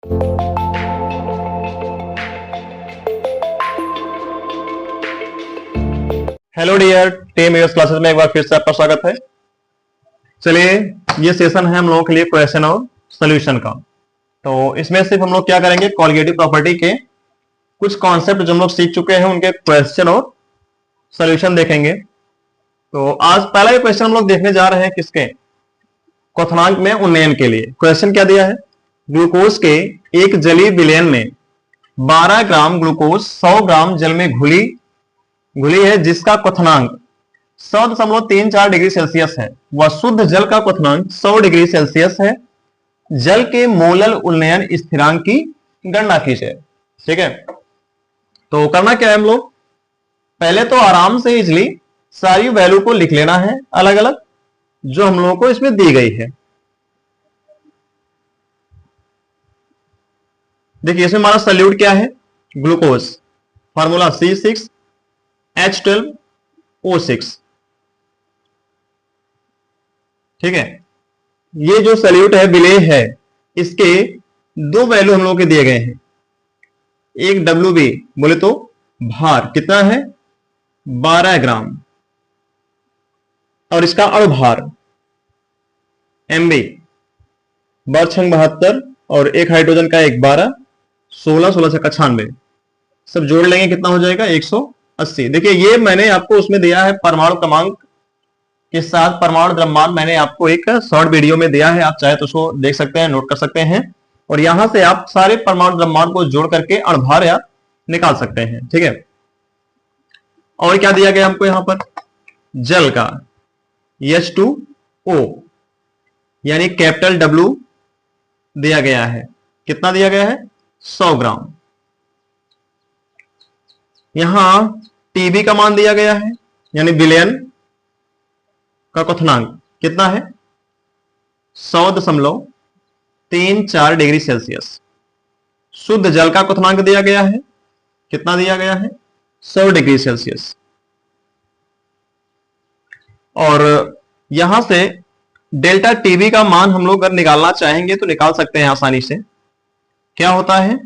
Hello dear, टेम US classes में एक बार फिर से आपका स्वागत है। चलिए, ये सेशन है हम लोगों के लिए क्वेश्चन और सॉल्यूशन का। तो इसमें सिर्फ हम लोग क्या करेंगे, कॉलिगेटिव प्रॉपर्टी के कुछ कॉन्सेप्ट जो हम लोग सीख चुके हैं उनके क्वेश्चन और सॉल्यूशन देखेंगे। तो आज पहला ये क्वेश्चन हम लोग देखने जा रहे हैं किसके, क्वथनांक में उन्नयन के लिए। क्वेश्चन क्या दिया है, ग्लूकोज के एक जलीय विलयन में 12 ग्राम ग्लूकोज 100 ग्राम जल में घुली है, जिसका क्वथनांक 100.34 डिग्री सेल्सियस है। वह शुद्ध जल का क्वथनांक 100 डिग्री सेल्सियस है। जल के मोलल उन्नयन स्थिरांक की गणना कीजिए। ठीक है, तो करना क्या है, हम लोग पहले तो आराम से इजली सारी वैल्यू को लिख लेना है अलग अलग, जो हम लोगों को इसमें दी गई है। देखिए, इसमें हमारा सॉल्यूट क्या है, ग्लूकोज, फार्मूला C6H12O6। ठीक है, ये जो सॉल्यूट है, विलेय है, इसके दो वैल्यू हम लोगों के दिए गए हैं। एक WB बोले तो भार कितना है, 12 ग्राम, और इसका अणुभार MB, बरछंग 72, और एक हाइड्रोजन का एक 12, 16 से 96, सब जोड़ लेंगे कितना हो जाएगा, 180। देखिए, ये मैंने आपको उसमें दिया है परमाणु क्रमांक के साथ परमाणु द्रव्यमान, मैंने आपको एक शॉर्ट वीडियो में दिया है, आप चाहे तो उसको देख सकते हैं, नोट कर सकते हैं, और यहां से आप सारे परमाणु द्रव्यमान को जोड़ करके अणुभार या निकाल सकते हैं। ठीक है, और क्या दिया गया हमको यहां पर, जल का H2O यानी कैपिटल W दिया गया है। कितना दिया गया है, 100 ग्राम। यहां TB का मान दिया गया है, यानी विलयन का क्वथनांक कितना है, 100.34 डिग्री सेल्सियस। शुद्ध जल का क्वथनांक दिया गया है, कितना दिया गया है, 100 डिग्री सेल्सियस। और यहां से डेल्टा TB का मान हम लोग अगर निकालना चाहेंगे तो निकाल सकते हैं आसानी से। क्या होता है,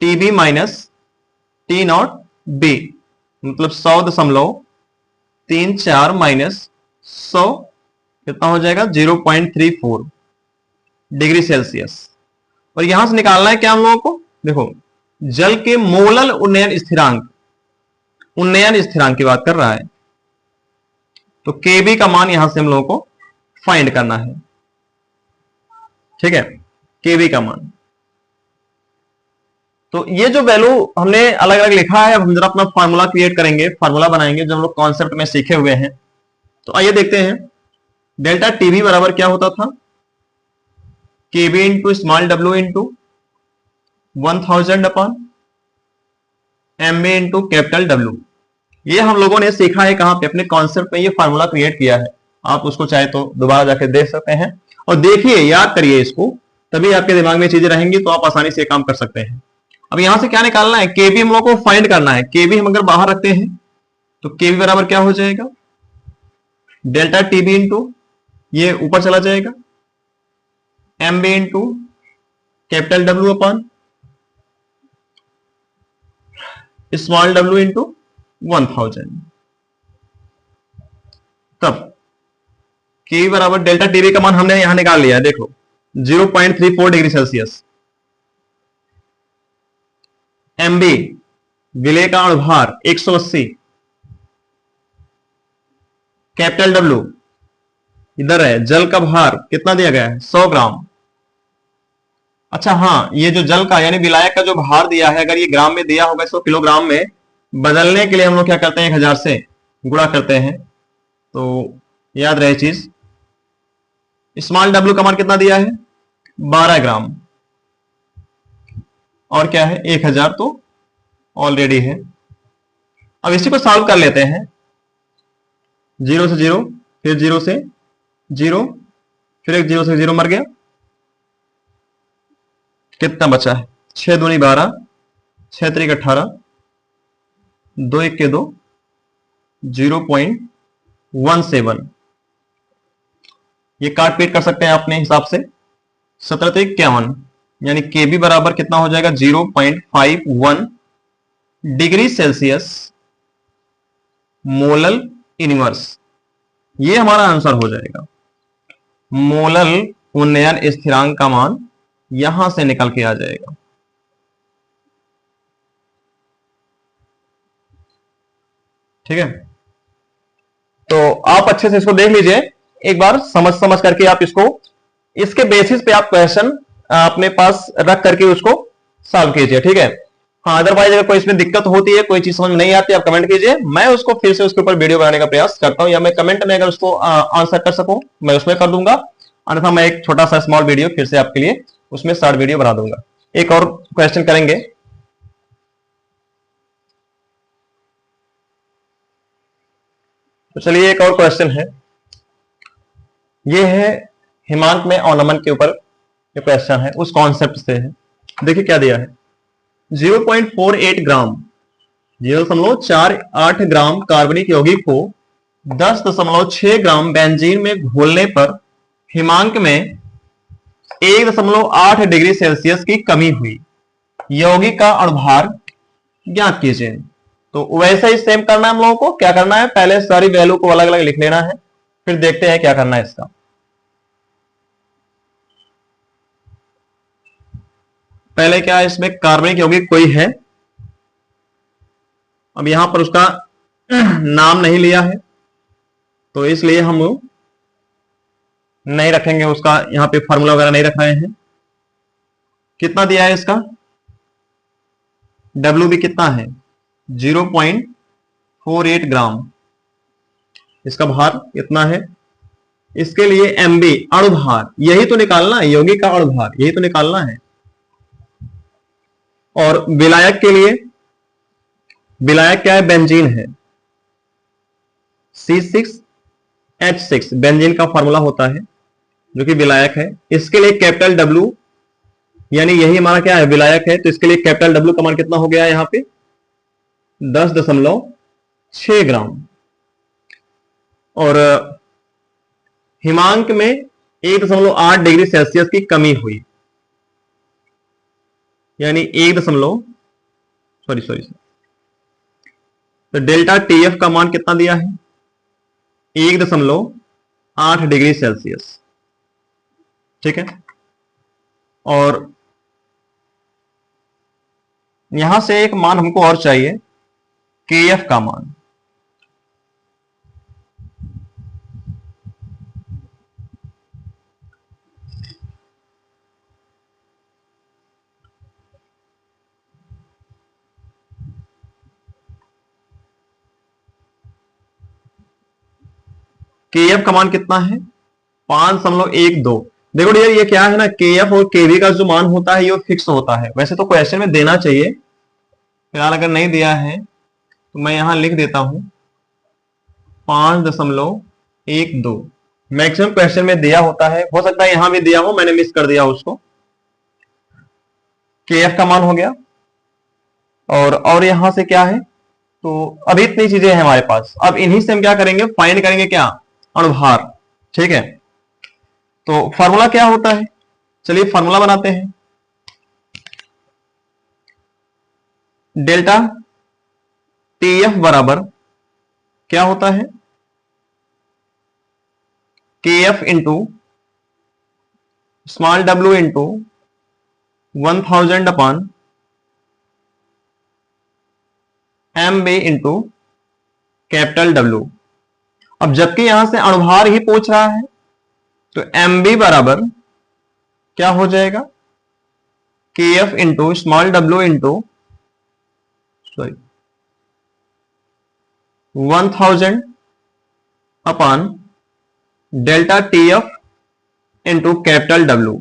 TB माइनस T0B, मतलब 100.34 माइनस 100 कितना हो जाएगा, 0.34 डिग्री सेल्सियस। और यहां से निकालना है क्या हम लोगों को, देखो, जल के मोलल उन्नयन स्थिरांक की बात कर रहा है, तो KB का मान यहां से हम लोगों को फाइंड करना है। ठीक है, KB का मान। तो ये जो वैल्यू हमने अलग अलग लिखा है, अब हम जरा अपना फार्मूला क्रिएट करेंगे, फार्मूला बनाएंगे जो हम लोग कॉन्सेप्ट में सीखे हुए हैं। तो आइए देखते हैं, डेल्टा TB बराबर क्या होता था, KB into small w into 1000 upon MB into capital W। ये हम लोगों ने सीखा है कहां पे, अपने कॉन्सेप्ट में ये फार्मूला क्रिएट किया है। आप उसको चाहे तो दोबारा जाके देख सकते हैं और देखिए, याद करिए इसको, तभी आपके दिमाग में चीजें रहेंगी, तो आप आसानी से काम कर सकते हैं। अब यहां से क्या निकालना है, KB हम लोग को फाइंड करना है। KB हम अगर बाहर रखते हैं तो KB बराबर क्या हो जाएगा, डेल्टा TB इंटू ये ऊपर चला जाएगा, MB into capital W upon small w into 1000। तब KB बराबर डेल्टा TB का मान हमने यहां निकाल लिया है, देखो 0.34 डिग्री सेल्सियस। MB विलेय का अणुभार 180, कैपिटल W इधर है, जल का भार कितना दिया गया है, 100 ग्राम। अच्छा हाँ, ये जो जल का यानी विलायक का जो भार दिया है, अगर ये ग्राम में दिया होगा, इसको किलोग्राम में बदलने के लिए हम लोग क्या करते हैं, 1000 से गुणा करते हैं, तो याद रहे चीज। स्मॉल W का मान कितना दिया है, 12 ग्राम, और क्या है, 1000 तो ऑलरेडी है। अब इसी को सॉल्व कर लेते हैं, 0 से 0, फिर 0 से 0, फिर एक 0 से 0 मर गया, कितना बचा है, 6 दूनी 12, 6 त्रिक 18, 2 1 के 2, 0.17। ये काट पीट कर सकते हैं अपने हिसाब से, 17 त्रिक 51, यानी केबी बराबर कितना हो जाएगा 0.51 डिग्री सेल्सियस मोलल इनवर्स। ये हमारा आंसर हो जाएगा। मोलल उन्नयन स्थिरांक का मान यहां से निकल के आ जाएगा। ठीक है, तो आप अच्छे से इसको देख लीजिए एक बार, समझ समझ करके आप इसको, इसके बेसिस पे आप क्वेश्चन अपने पास रख करके उसको सॉल्व कीजिए। ठीक है, हाँ, अदरवाइज अगर कोई इसमें दिक्कत होती है, कोई चीज समझ में नहीं आती, आप कमेंट कीजिए, मैं उसको फिर से उसके ऊपर वीडियो बनाने का प्रयास करता हूं, या मैं कमेंट में अगर उसको आंसर कर सकूं मैं उसमें कर दूंगा, अन्यथा मैं एक छोटा सा स्मॉल वीडियो फिर से आपके लिए उसमें शॉर्ट वीडियो बना दूंगा। एक और क्वेश्चन करेंगे। तो चलिए एक और क्वेश्चन है, ये है हिमांक में अवनमन के ऊपर ये क्वेश्चन है, उस कॉन्सेप्ट से है। देखिए क्या दिया है, 0.48 ग्राम 0.48 ग्राम कार्बनिक यौगिक को 10.6 ग्राम बेंजीन में घोलने पर हिमांक में 1.8 डिग्री सेल्सियस की कमी हुई, यौगिक का अणुभार ज्ञात कीजिए। तो वैसे ही सेम करना है हम लोगों को। क्या करना है, पहले सारी वैल्यू को अलग अलग लिख लेना है, फिर देखते हैं क्या करना है इसका। पहले क्या है, इसमें कार्बनिक यौगिक कोई है, अब यहां पर उसका नाम नहीं लिया है तो इसलिए हम नहीं रखेंगे उसका, यहां पे फार्मूला वगैरह नहीं रखाए हैं। कितना दिया है इसका, डब्ल्यू भी कितना है 0.48 ग्राम, इसका भार इतना है। इसके लिए एमबी अणुभार, यही तो निकालना है, यौगिक का अणुभार यही तो निकालना है। और विलायक के लिए, विलायक क्या है, बेंजीन है, C6H6 बेंजीन का फार्मूला होता है जो कि विलायक है। इसके लिए कैपिटल डब्ल्यू, यानी यही हमारा क्या है, विलायक है, तो इसके लिए कैपिटल डब्ल्यू का मान कितना हो गया है यहां पे 10.6 ग्राम। और हिमांक में 1.8 डिग्री सेल्सियस की कमी हुई, यानी 1 सॉरी सॉरी, तो डेल्टा टीएफ का मान कितना दिया है 1.8 डिग्री सेल्सियस। ठीक है, और यहां से एक मान हमको और चाहिए, केएफ का मान। केएफ का मान कितना है 5.12। देखो डियर, ये क्या है ना, केएफ और केवी का जो मान होता है ये फिक्स होता है, वैसे तो क्वेश्चन में देना चाहिए, फिलहाल अगर नहीं दिया है तो मैं यहां लिख देता हूं 5.12। मैक्सिमम क्वेश्चन में दिया होता है, हो सकता है यहां भी दिया हो, मैंने मिस कर दिया उसको। केएफ का मान हो गया, और यहां से क्या है, तो अभी इतनी चीजें हैं हमारे पास, अब इन्हीं से हम क्या करेंगे, फाइंड करेंगे क्या, अणुभार। ठीक है, तो फार्मूला क्या होता है, चलिए फार्मूला बनाते हैं। डेल्टा टीएफ बराबर क्या होता है, K F into small W into 1000 upon M B into capital W. अब जबकि यहां से अणुभार ही पूछ रहा है तो एम बी बराबर क्या हो जाएगा, के F into small W into sorry 1000 upon delta T F into capital W.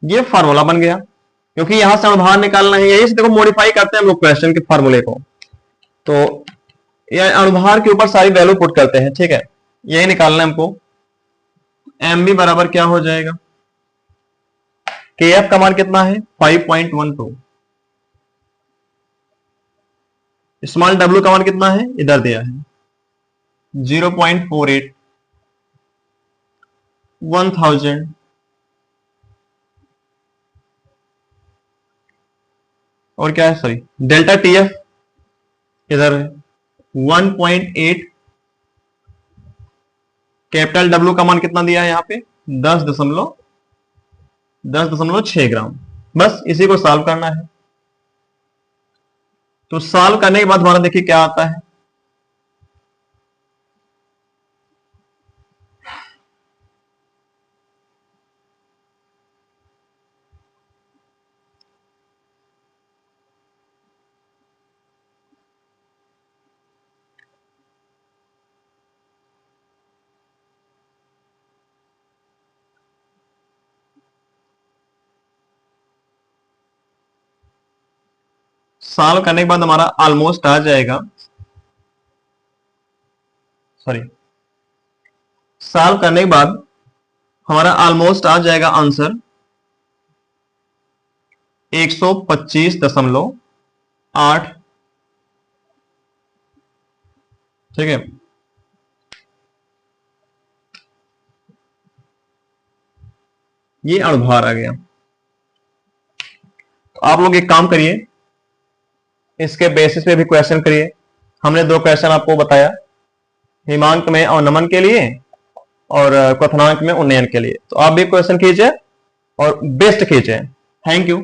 ये फार्मूला बन गया, क्योंकि यहां से अणुभार निकालना है, यही से देखो मॉडिफाई करते हैं हम लोग क्वेश्चन के फार्मूले को, तो ये अणुभार के ऊपर सारी वैल्यू पुट करते हैं। ठीक है, यही निकालना है हमको। एम बी बराबर क्या हो जाएगा, के एफ का मान कितना है 5.12, स्मॉल डब्ल्यू का मान कितना है इधर दिया है 0.48, 1000 और क्या है, सॉरी, डेल्टा टीएफ इधर 1.8, कैपिटल डब्ल्यू का मान कितना दिया है यहाँ पे 10.6 ग्राम। बस इसी को सॉल्व करना है। तो सॉल्व करने के बाद हमारा देखिए क्या आता है। सॉल्व करने के बाद हमारा ऑलमोस्ट आ जाएगा, सॉरी, सॉल्व करने के बाद हमारा ऑलमोस्ट आ जाएगा आंसर 125.8। ठीक है, ये अणुभार आ गया। तो आप लोग एक काम करिए, इसके बेसिस पे भी क्वेश्चन करिए। हमने 2 क्वेश्चन आपको बताया, हिमांक में अवनमन के लिए और क्वथनांक में उन्नयन के लिए। तो आप भी क्वेश्चन कीजिए और बेस्ट कीजिए। Thank you.